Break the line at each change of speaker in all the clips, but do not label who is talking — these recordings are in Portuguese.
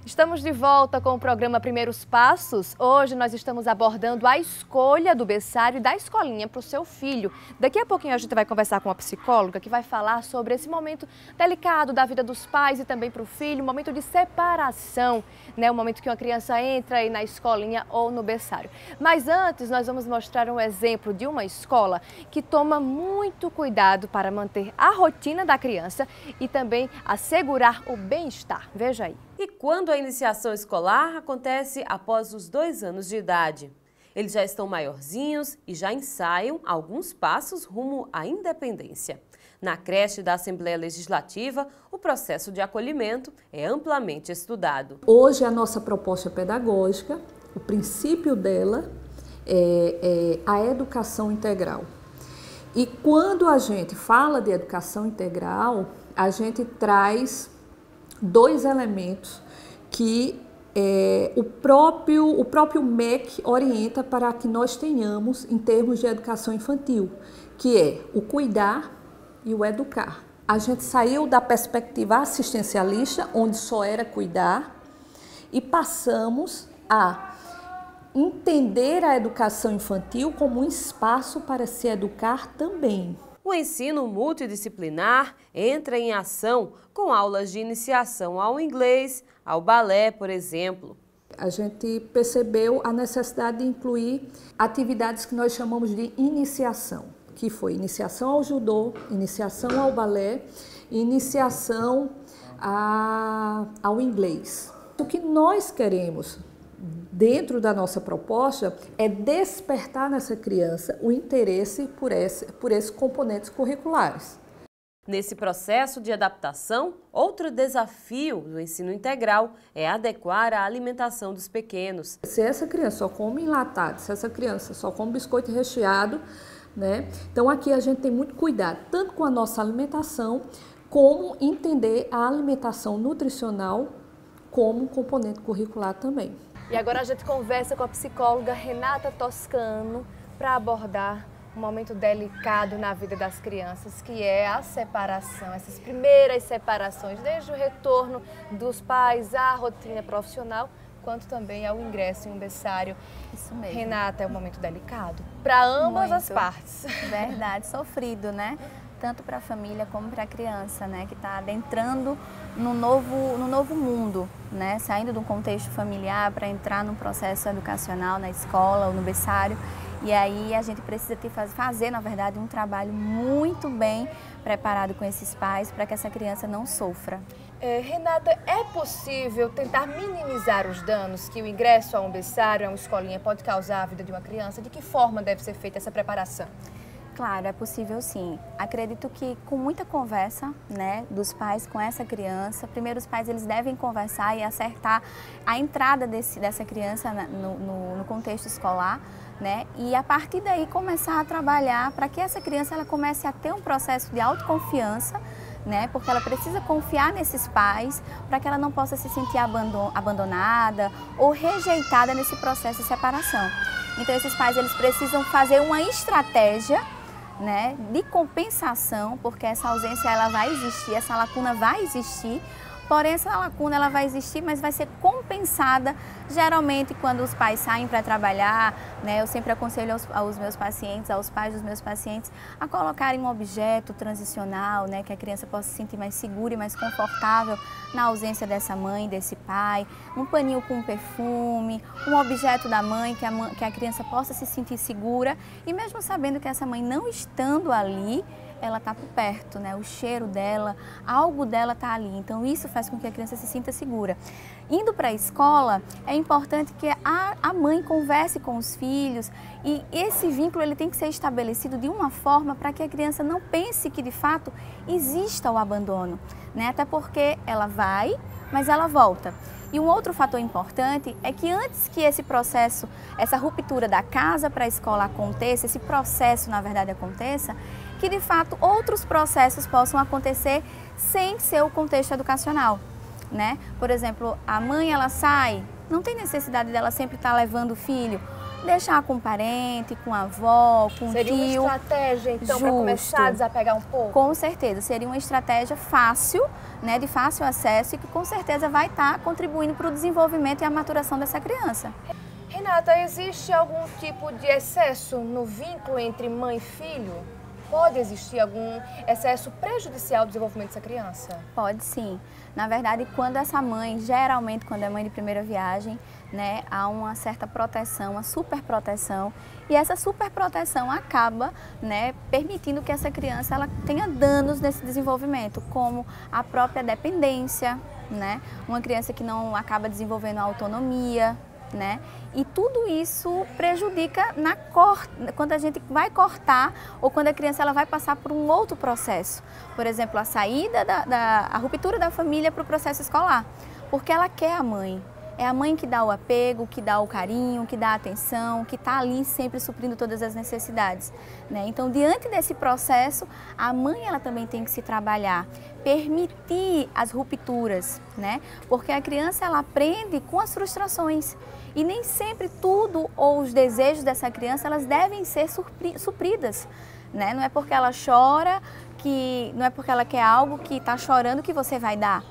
Estamos de volta com o programa Primeiros Passos. Hoje nós estamos abordando a escolha do berçário e da escolinha para o seu filho. Daqui a pouquinho a gente vai conversar com uma psicóloga que vai falar sobre esse momento delicado da vida dos pais e também para o filho, um momento de separação, né? O momento que uma criança entra aí na escolinha ou no berçário. Mas antes nós vamos mostrar um exemplo de uma escola que toma muito cuidado para manter a rotina da criança e também assegurar o bem-estar. Veja aí.
E quando a iniciação escolar acontece após os 2 anos de idade. Eles já estão maiorzinhos e já ensaiam alguns passos rumo à independência. Na creche da Assembleia Legislativa, o processo de acolhimento é amplamente estudado.
Hoje a nossa proposta pedagógica, o princípio dela é a educação integral. E quando a gente fala de educação integral, a gente traz 2 elementos que o próprio MEC orienta para que nós tenhamos em termos de educação infantil, que é o cuidar e o educar. A gente saiu da perspectiva assistencialista, onde só era cuidar, e passamos a entender a educação infantil como um espaço para se educar também.
O ensino multidisciplinar entra em ação com aulas de iniciação ao inglês, ao balé, por exemplo.
A gente percebeu a necessidade de incluir atividades que nós chamamos de iniciação, que foi iniciação ao judô, iniciação ao balé e iniciação ao inglês. O que nós queremos dentro da nossa proposta é despertar nessa criança o interesse por esses componentes curriculares.
Nesse processo de adaptação, outro desafio do ensino integral é adequar a alimentação dos pequenos.
Se essa criança só come enlatado, se essa criança só come biscoito recheado, né? Então aqui a gente tem muito cuidado, tanto com a nossa alimentação, como entender a alimentação nutricional como um componente curricular também.
E agora a gente conversa com a psicóloga Renata Toscano para abordar um momento delicado na vida das crianças, que é a separação, essas primeiras separações, desde o retorno dos pais à rotina profissional, quanto também ao ingresso em um berçário.
Isso mesmo.
Renata, é um momento delicado para ambas as partes.
Verdade, sofrido, né? Tanto para a família como para a criança, né? Que está adentrando no novo mundo, né? Saindo do contexto familiar para entrar num processo educacional na escola ou no berçário. E aí a gente precisa fazer, na verdade, um trabalho muito bem preparado com esses pais para que essa criança não sofra.
Renata, é possível tentar minimizar os danos que o ingresso a um berçário, a uma escolinha, pode causar à vida de uma criança? De que forma deve ser feita essa preparação?
Claro, é possível sim. Acredito que com muita conversa, né, dos pais com essa criança, primeiro os pais eles devem conversar e acertar a entrada dessa criança no contexto escolar, né, e a partir daí começar a trabalhar para que essa criança ela comece a ter um processo de autoconfiança, né, porque ela precisa confiar nesses pais para que ela não possa se sentir abandonada ou rejeitada nesse processo de separação. Então esses pais eles precisam fazer uma estratégia, né, de compensação, porque essa ausência ela vai existir, essa lacuna vai existir, porém essa lacuna ela vai existir, mas vai ser compensada geralmente quando os pais saem para trabalhar, né, eu sempre aconselho aos meus pacientes, aos pais dos meus pacientes, a colocarem um objeto transicional, né, que a criança possa se sentir mais segura e mais confortável na ausência dessa mãe, desse pai, um paninho com um perfume, um objeto da mãe que a criança possa se sentir segura e mesmo sabendo que essa mãe não estando ali, ela está por perto, né? O cheiro dela, algo dela está ali. Então isso faz com que a criança se sinta segura. Indo para a escola, é importante que a mãe converse com os filhos e esse vínculo ele tem que ser estabelecido de uma forma para que a criança não pense que de fato exista o abandono, né? Até porque ela vai, mas ela volta. E um outro fator importante é que antes que esse processo, essa ruptura da casa para a escola aconteça, esse processo na verdade aconteça, que de fato outros processos possam acontecer sem ser o contexto educacional, né? Por exemplo, a mãe ela sai, não tem necessidade dela sempre estar levando o filho deixar com parente, com a avó, com o tio.
Seria uma estratégia, então, para começar a desapegar um pouco?
Com certeza, seria uma estratégia fácil, né, de fácil acesso e que com certeza vai estar contribuindo para o desenvolvimento e a maturação dessa criança.
Renata, existe algum tipo de excesso no vínculo entre mãe e filho? Pode existir algum excesso prejudicial ao desenvolvimento dessa criança?
Pode sim. Na verdade, quando essa mãe, geralmente quando é mãe de primeira viagem, né, há uma certa proteção, uma superproteção, e essa superproteção acaba, né, permitindo que essa criança ela tenha danos nesse desenvolvimento, como a própria dependência, né, uma criança que não acaba desenvolvendo a autonomia, né? E tudo isso prejudica quando a gente vai cortar ou quando a criança ela vai passar por um outro processo. Por exemplo, a saída a ruptura da família para o processo escolar, porque ela quer a mãe. É a mãe que dá o apego, que dá o carinho, que dá a atenção, que está ali sempre suprindo todas as necessidades, né? Então, diante desse processo, a mãe ela também tem que se trabalhar, permitir as rupturas, né? Porque a criança ela aprende com as frustrações e nem sempre tudo ou os desejos dessa criança elas devem ser supridas, né? Não é porque ela chora não é porque ela quer algo que está chorando que você vai dar.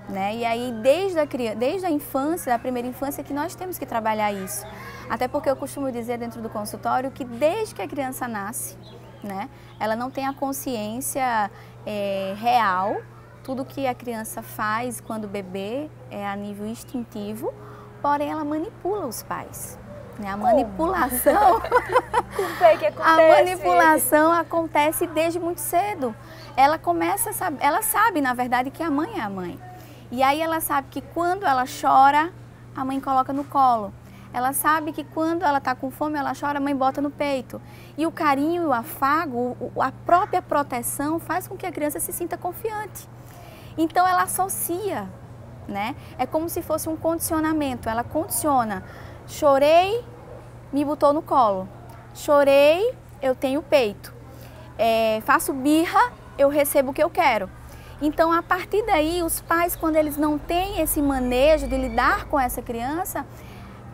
Né? E aí, desde a infância, da primeira infância, que nós temos que trabalhar isso. Até porque eu costumo dizer dentro do consultório que desde que a criança nasce, né, ela não tem a consciência real, tudo que a criança faz quando bebê é a nível instintivo, porém ela manipula os pais. Né? A manipulação, a manipulação acontece desde muito cedo. Ela sabe, na verdade, que a mãe é a mãe. E aí ela sabe que quando ela chora, a mãe coloca no colo. Ela sabe que quando ela está com fome, ela chora, a mãe bota no peito. E o carinho e o afago, a própria proteção faz com que a criança se sinta confiante. Então ela associa, né? É como se fosse um condicionamento. Ela condiciona. Chorei, me botou no colo. Chorei, eu tenho peito. Faço birra, eu recebo o que eu quero. Então, a partir daí, os pais, quando eles não têm esse manejo de lidar com essa criança,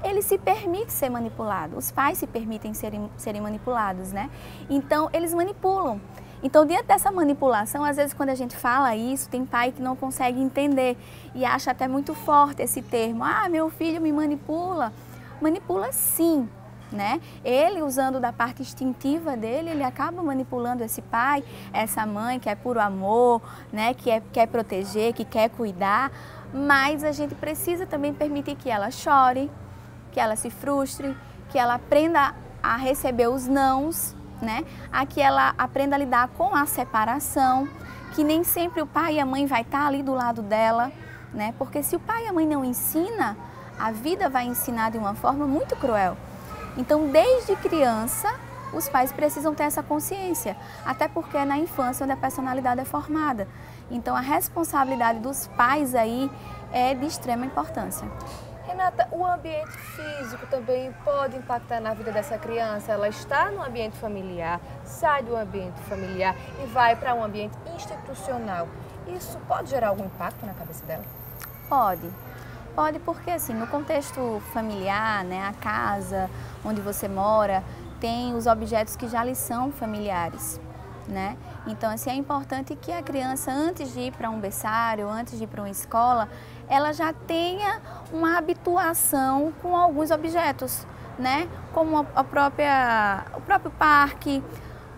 eles se permitem ser manipulados. Os pais se permitem serem manipulados, né? Então, eles manipulam. Então, diante dessa manipulação, às vezes, quando a gente fala isso, tem pai que não consegue entender e acha até muito forte esse termo. Ah, meu filho me manipula. Manipula sim. Né? Ele, usando da parte instintiva dele, ele acaba manipulando esse pai, essa mãe que é puro amor, né? Que quer proteger, que quer cuidar, mas a gente precisa também permitir que ela chore, que ela se frustre, que ela aprenda a receber os nãos, né? A que ela aprenda a lidar com a separação, que nem sempre o pai e a mãe vai estar ali do lado dela, né? Porque se o pai e a mãe não ensinam, a vida vai ensinar de uma forma muito cruel. Então, desde criança, os pais precisam ter essa consciência, até porque é na infância onde a personalidade é formada. Então, a responsabilidade dos pais aí é de extrema importância.
Renata, o ambiente físico também pode impactar na vida dessa criança? Ela está no ambiente familiar, sai do ambiente familiar e vai para um ambiente institucional. Isso pode gerar algum impacto na cabeça dela?
Pode. Pode porque, assim, no contexto familiar, né, a casa onde você mora, tem os objetos que já lhe são familiares, né? Então, assim, é importante que a criança, antes de ir para um berçário, antes de ir para uma escola, ela já tenha uma habituação com alguns objetos, né? Como o próprio parque,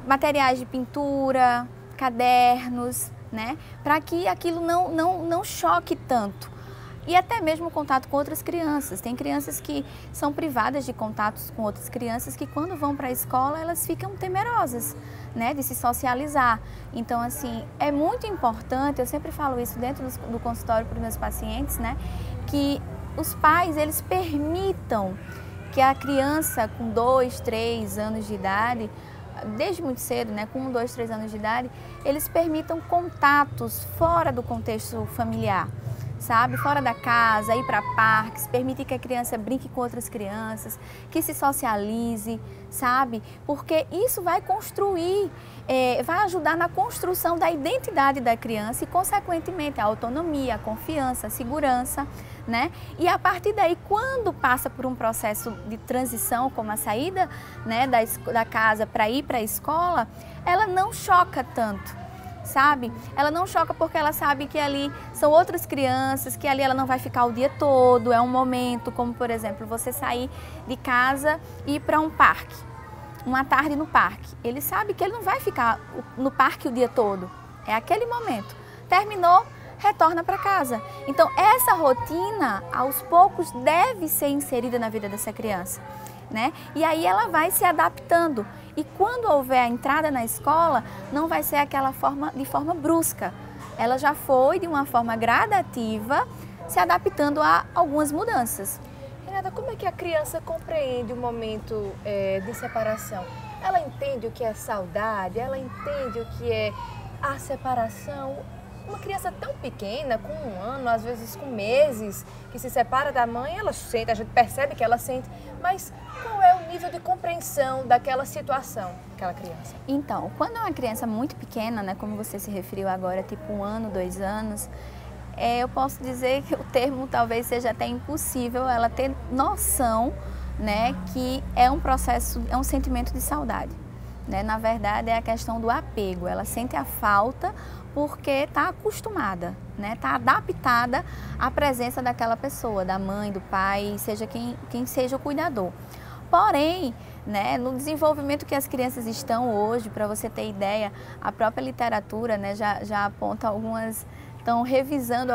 materiais de pintura, cadernos, né? Para que aquilo não choque tanto. E até mesmo o contato com outras crianças. Tem crianças que são privadas de contatos com outras crianças que quando vão para a escola elas ficam temerosas, né, de se socializar. Então, assim, é muito importante, eu sempre falo isso dentro do consultório para os meus pacientes, né, que os pais, eles permitam que a criança com 2, 3 anos de idade, desde muito cedo, né, com 1, 2, 3 anos de idade, eles permitam contatos fora do contexto familiar. sabe? Fora da casa, ir para parques, permitir que a criança brinque com outras crianças, que se socialize, sabe? Porque isso vai construir, vai ajudar na construção da identidade da criança e, consequentemente, a autonomia, a confiança, a segurança, né? E a partir daí, quando passa por um processo de transição, como a saída, né, da casa para ir para a escola, ela não choca tanto, sabe? Ela não choca porque ela sabe que ali são outras crianças, que ali ela não vai ficar o dia todo, é um momento, como por exemplo, você sair de casa e ir para um parque, uma tarde no parque. Ele sabe que ele não vai ficar no parque o dia todo, é aquele momento. Terminou, retorna para casa. Então, essa rotina, aos poucos, deve ser inserida na vida dessa criança, né? E aí ela vai se adaptando. E quando houver a entrada na escola, não vai ser de forma brusca. Ela já foi de uma forma gradativa, se adaptando a algumas mudanças.
Renata, como é que a criança compreende o momento de separação? Ela entende o que é saudade? Ela entende o que é a separação? Uma criança tão pequena, com 1 ano, às vezes com meses, que se separa da mãe, ela sente, a gente percebe que ela sente, mas qual é o nível de compreensão daquela situação, daquela criança?
Então, quando é uma criança muito pequena, né, como você se referiu agora, tipo 1 ano, 2 anos, eu posso dizer que o termo talvez seja até impossível ela ter noção, né, que é um processo, é um sentimento de saudade. Né? Na verdade, é a questão do apego. Ela sente a falta porque está acostumada, né? Está adaptada à presença daquela pessoa, da mãe, do pai, seja quem seja o cuidador. Porém, né, no desenvolvimento que as crianças estão hoje, para você ter ideia, a própria literatura, né, já aponta estão revisando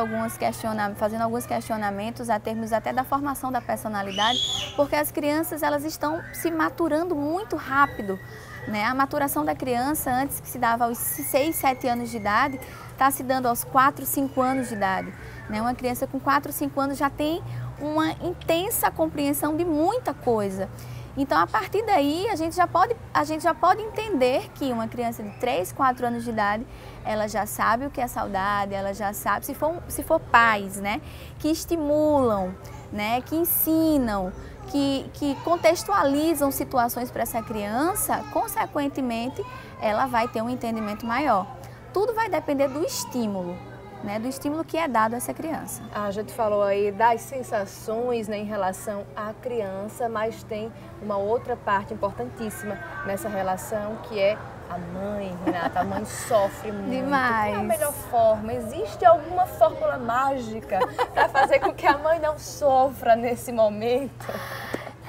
fazendo alguns questionamentos a termos até da formação da personalidade, porque as crianças elas estão se maturando muito rápido. Né? A maturação da criança, antes que se dava aos 6, 7 anos de idade, está se dando aos 4, 5 anos de idade. Né? Uma criança com 4, 5 anos já tem uma intensa compreensão de muita coisa. Então, a partir daí, a gente já pode entender que uma criança de 3, 4 anos de idade, ela já sabe o que é saudade, ela já sabe, se for pais, né, que estimulam, né, que ensinam, que contextualizam situações para essa criança, consequentemente, ela vai ter um entendimento maior. Tudo vai depender do estímulo, né, do estímulo que é dado a essa criança.
A gente falou aí das sensações, né, em relação à criança, mas tem uma outra parte importantíssima nessa relação, que é a mãe, Renata. A mãe sofre muito.
Demais.
Qual é a melhor forma? Existe alguma fórmula mágica para fazer com que a mãe não sofra nesse momento?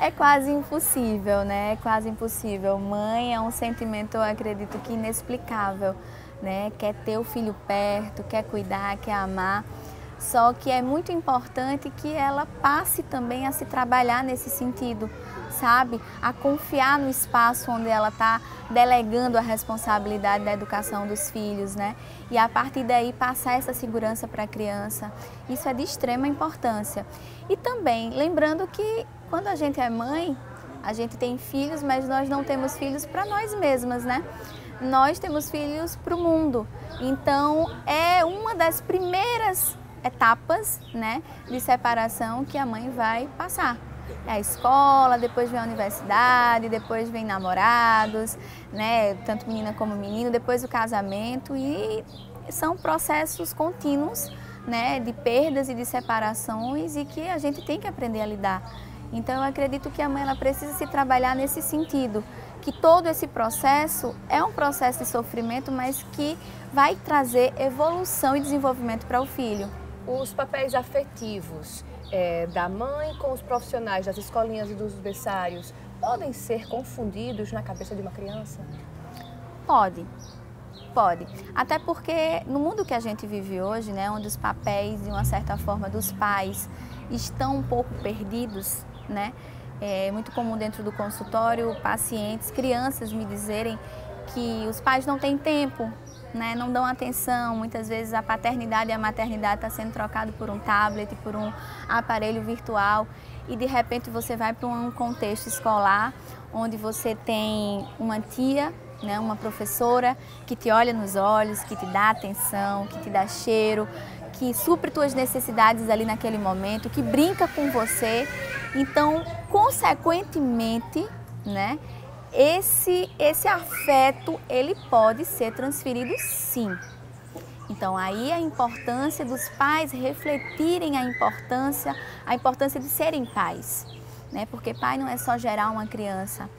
É quase impossível, né? É quase impossível. Mãe é um sentimento, eu acredito que inexplicável, né? Quer ter o filho perto, quer cuidar, quer amar. Só que é muito importante que ela passe também a se trabalhar nesse sentido, sabe? A confiar no espaço onde ela está delegando a responsabilidade da educação dos filhos, né? E a partir daí passar essa segurança para a criança. Isso é de extrema importância. E também lembrando que quando a gente é mãe, a gente tem filhos, mas nós não temos filhos para nós mesmas, né? Nós temos filhos para o mundo. Então, é uma das primeiras etapas, né, de separação que a mãe vai passar. É a escola, depois vem a universidade, depois vem namorados, né, tanto menina como menino, depois o casamento, e são processos contínuos, né, de perdas e de separações, e que a gente tem que aprender a lidar. Então, eu acredito que a mãe ela precisa se trabalhar nesse sentido, que todo esse processo é um processo de sofrimento, mas que vai trazer evolução e desenvolvimento para o filho.
Os papéis afetivos da mãe com os profissionais das escolinhas e dos berçários podem ser confundidos na cabeça de uma criança?
Pode. Até porque no mundo que a gente vive hoje, né, onde os papéis, de uma certa forma, dos pais estão um pouco perdidos, né? É muito comum dentro do consultório pacientes, crianças me dizerem que os pais não têm tempo, né, não dão atenção. Muitas vezes a paternidade e a maternidade está sendo trocado por um tablet, por um aparelho virtual, e de repente você vai para um contexto escolar onde você tem uma tia, né, uma professora que te olha nos olhos, que te dá atenção, que te dá cheiro, que supre tuas necessidades ali naquele momento, que brinca com você. Então, consequentemente, né, esse afeto, ele pode ser transferido sim. Então, aí a importância dos pais refletirem a importância de serem pais, né? Porque pai não é só gerar uma criança,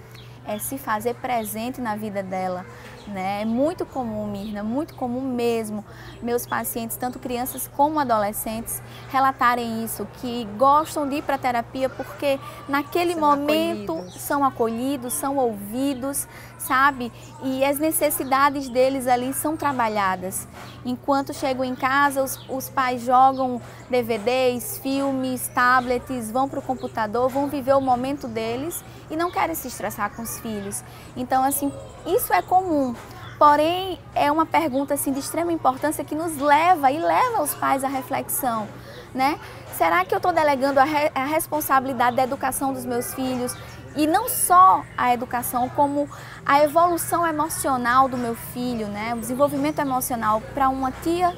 é se fazer presente na vida dela, né? É muito comum, Mirna, muito comum mesmo, meus pacientes, tanto crianças como adolescentes, relatarem isso, que gostam de ir para a terapia porque naquele momento são acolhidos, são ouvidos, sabe? E as necessidades deles ali são trabalhadas. Enquanto chegam em casa, os pais jogam DVDs, filmes, tablets, vão para o computador, vão viver o momento deles e não querem se estressar com os filhos. Então, assim, isso é comum. Porém, é uma pergunta assim, de extrema importância que nos leva e leva os pais à reflexão, né? Será que eu estou delegando a responsabilidade da educação dos meus filhos? E não só a educação, como a evolução emocional do meu filho, né? O desenvolvimento emocional para uma tia,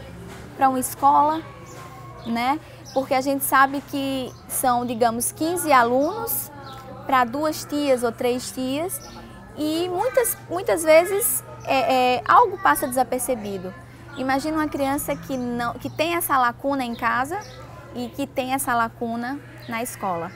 para uma escola, né? Porque a gente sabe que são, digamos, 15 alunos para 2 tias ou 3 tias e muitas vezes algo passa desapercebido. Imagina uma criança que tem essa lacuna em casa e que tem essa lacuna na escola,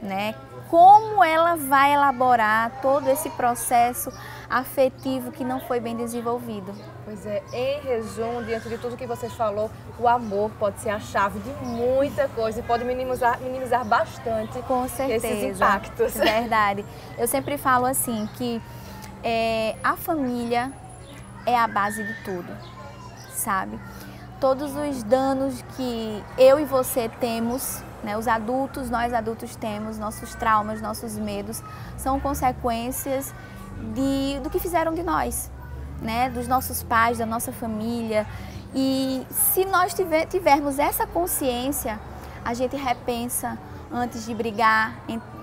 né? Como ela vai elaborar todo esse processo afetivo que não foi bem desenvolvido?
Pois é, em resumo, diante de tudo que você falou, o amor pode ser a chave de muita coisa e pode minimizar bastante
com certeza
esses impactos.
Verdade. Eu sempre falo assim que a família é a base de tudo, sabe? Todos os danos que eu e você temos, né, os adultos, nós adultos temos, nossos traumas, nossos medos, são consequências do que fizeram de nós, né, dos nossos pais, da nossa família. E se nós tivermos essa consciência, a gente repensa antes de brigar,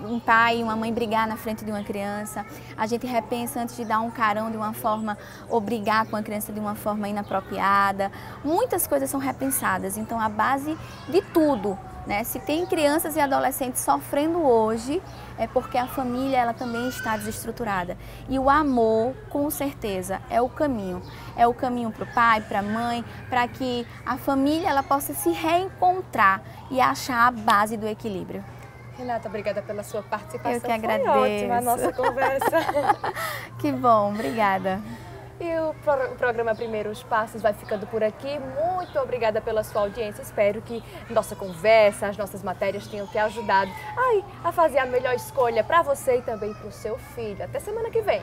um pai e uma mãe brigar na frente de uma criança, a gente repensa antes de dar um carão de uma forma ou brigar com a criança de uma forma inapropriada. Muitas coisas são repensadas, então a base de tudo, né? Se tem crianças e adolescentes sofrendo hoje, é porque a família ela também está desestruturada. E o amor, com certeza, é o caminho. É o caminho para o pai, para a mãe, para que a família ela possa se reencontrar e achar a base do equilíbrio.
Renata, obrigada pela sua participação.
Eu que agradeço.
Foi ótima a nossa conversa.
Que bom, obrigada.
E o programa Primeiros Passos vai ficando por aqui. Muito obrigada pela sua audiência. Espero que nossa conversa, as nossas matérias tenham te ajudado a fazer a melhor escolha para você e também para o seu filho. Até semana que vem.